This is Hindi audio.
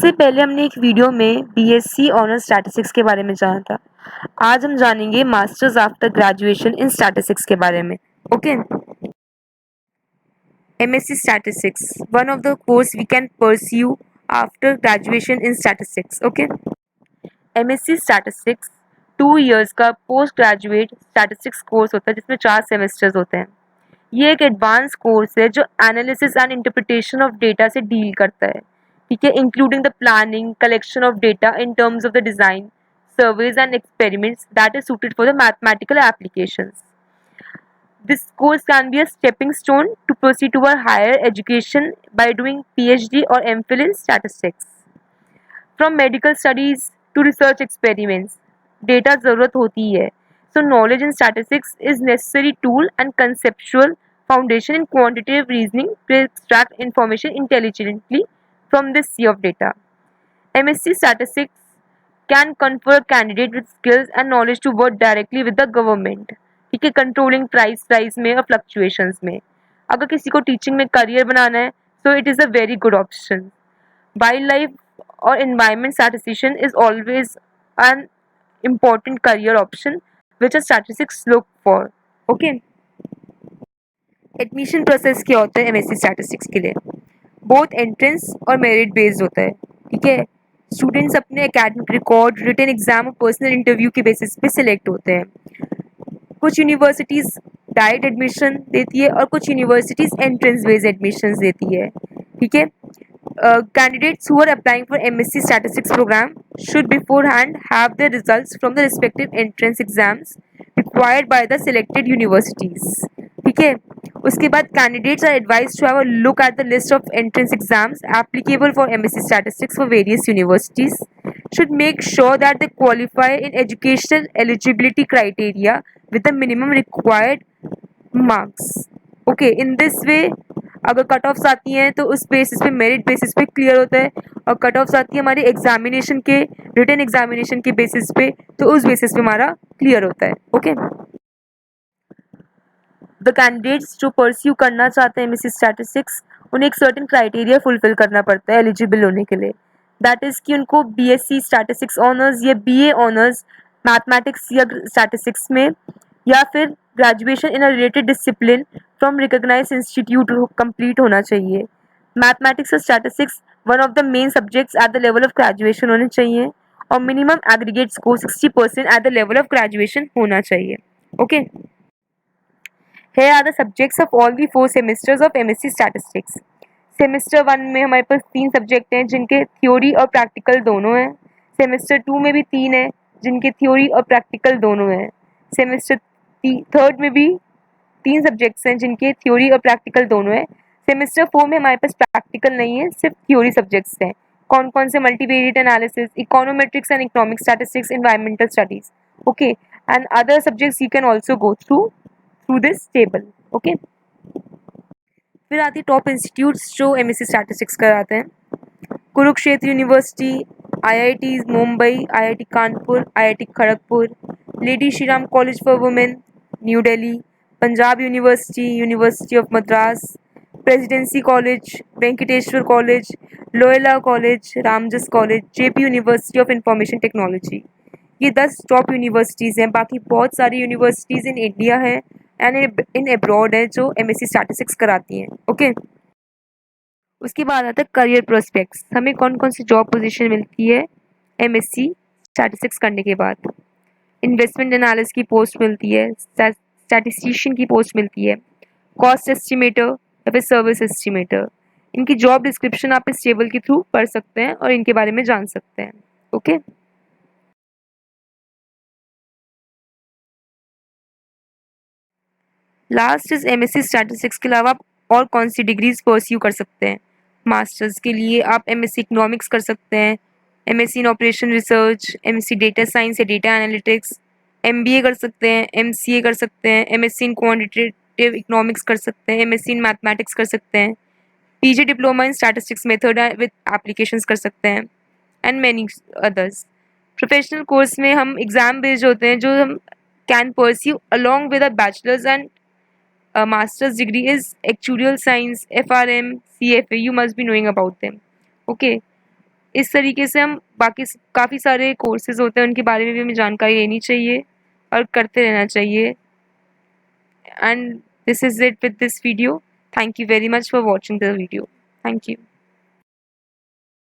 इससे पहले हमने एक वीडियो में बीएससी ऑनर्स स्टैटिस्टिक्स के बारे में जाना था। आज हम जानेंगे masters after graduation in statistics के बारे में। Okay, MSc statistics, one of the course we can pursue after graduation in statistics. Okay, MSc statistics 2 years का पोस्ट ग्रेजुएट स्टैटिस्टिक्स कोर्स होता है जिसमें 4 सेमेस्टर्स होते हैं। ये एक एडवांस कोर्स है जो analysis and interpretation of data से डील करता है, ठीक है, including the planning collection of data in terms of the design surveys and experiments that is suited for the mathematical applications. This course can be a stepping stone to proceed to a higher education by doing PhD or MPhil in statistics. From medical studies to research experiments, data ज़रूरत होती है. So knowledge in statistics is necessary tool and conceptual foundation in quantitative reasoning to extract information intelligently from this sea of data. MSc Statistics can confer a candidate with skills and knowledge to work directly with the government, ठीक है, कंट्रोलिंग प्राइस में और फ्लक्चुएशंस में. अगर किसी को टीचिंग में करियर बनाना है so it is a very good option. Wild life और environment statistician is always an important career option which a statistics look for. Okay, admission process क्या होता है एमएससी स्टैटिस्टिक्स के लिए? बोथ एंट्रेंस और मेरिट बेस्ड होता है, ठीक है. स्टूडेंट्स अपने एकेडमिक रिकॉर्ड, रिटन एग्जाम और पर्सनल इंटरव्यू के बेसिस पे सिलेक्ट होते हैं. कुछ यूनिवर्सिटीज़ डायरेक्ट एडमिशन देती है और कुछ यूनिवर्सिटीज़ एंट्रेंस बेस्ड एडमिशन देती है, ठीक है. Candidates who are applying for MSc Statistics program should beforehand have their results from the respective entrance exams required by the selected universities. ठीक है, उसके बाद candidates are advised to have a look at the list of entrance exams applicable for MSc Statistics for various universities. Should make sure that they qualify in educational eligibility criteria with the minimum required marks. Okay, in this way अगर कट ऑफ्स आती हैं तो उस बेसिस पे मेरिट बेसिस पे क्लियर होता है, और कट ऑफ्स आती है हमारे एग्जामिनेशन के रिटन एग्जामिनेशन के बेसिस पे तो उस बेसिस पे हमारा क्लियर होता है. ओके, द कैंडिडेट्स जो परस्यू करना चाहते हैं एमएससी स्टैटिस्टिक्स, उन्हें एक सर्टेन क्राइटेरिया फुलफिल करना पड़ता है एलिजिबल होने के लिए. दैट इज़ कि उनको बीएससी स्टैटिस्टिक्स ऑनर्स या बीए ऑनर्स मैथमेटिक्स या स्टैटिस्टिक्स में, या फिर graduation in a related discipline from recognised institute complete होना चाहिए. मैथमेटिक्स और statistics one of the main subjects at the level of graduation होने चाहिए, और minimum aggregate score 60% at the level of graduation होना चाहिए. Okay, here are the subjects of all the 4 semesters of MSc Statistics. Semester 1 में हमारे पास 3 सब्जेक्ट हैं जिनके थ्योरी और प्रैक्टिकल दोनों हैं. सेमेस्टर 2 में भी 3 हैं जिनके थ्योरी और प्रैक्टिकल दोनों हैं. सेमेस्टर 3 में भी 3 सब्जेक्ट्स हैं जिनके थ्योरी और प्रैक्टिकल दोनों हैं. सेमेस्टर 4 में हमारे पास प्रैक्टिकल नहीं है, सिर्फ थ्योरी सब्जेक्ट्स हैं. कौन कौन से? Multivariate analysis, econometrics and economic statistics, environmental studies. Okay, and other subjects you can also go through this table. Okay, फिर आती है टॉप इंस्टीट्यूट्स जो एमएससी स्टैटिस्टिक्स कराते हैं. Kurukshetra University, IIT Mumbai, IIT Kanpur, IIT Kharagpur, Lady Shri Ram College for Women New Delhi, Punjab University, University of Madras, Presidency College, Venkateswara College, Loyola College, Ramjas College, JP University of Information Technology. ये 10 टॉप यूनिवर्सिटीज़ हैं. बाकी बहुत सारी यूनिवर्सिटीज़ इन इंडिया है एंड इन अब्रॉड है जो एमएससी स्टैटिस्टिक्स कराती हैं. ओके, उसके बाद आता है करियर प्रोस्पेक्ट्स. हमें कौन कौन सी जॉब पोजीशन मिलती है एमएससी स्टैटिस्टिक्स करने के बाद? इन्वेस्टमेंट एनालिस्ट की पोस्ट मिलती है, स्टैटिस्टिशियन की पोस्ट मिलती है, कॉस्ट एस्टिमेटर या फिर सर्विस एस्टिमेटर. इनकी जॉब डिस्क्रिप्शन आप इस टेबल के थ्रू पढ़ सकते हैं और इनके बारे में जान सकते हैं. Okay, last is MSc statistics के अलावा आप और कौन सी डिग्रीज परस्यू कर सकते हैं? मास्टर्स के लिए आप एमएससी इकोनॉमिक्स कर सकते हैं, MSc in operation research, MSc data science या डेटा एनालिटिक्स, एमबीए कर सकते हैं, एमसीए कर सकते हैं, एमएससी इन क्वांटिटेटिव इकोनॉमिक्स कर सकते हैं, एमएससी इन मैथमेटिक्स कर सकते हैं, PG diploma in statistics method with applications कर सकते हैं, and many others. Professional course में हम एग्जाम बेस्ड होते हैं जो हम can pursue along with a bachelors and master's degree is actuarial science, FRM, CFA. You must be knowing about them. Okay, इस तरीके से हम बाकी काफ़ी सारे कोर्सेज होते हैं उनके बारे में भी हमें जानकारी लेनी चाहिए और करते रहना चाहिए। And this is it with this video. Thank you very much for watching the video. Thank you.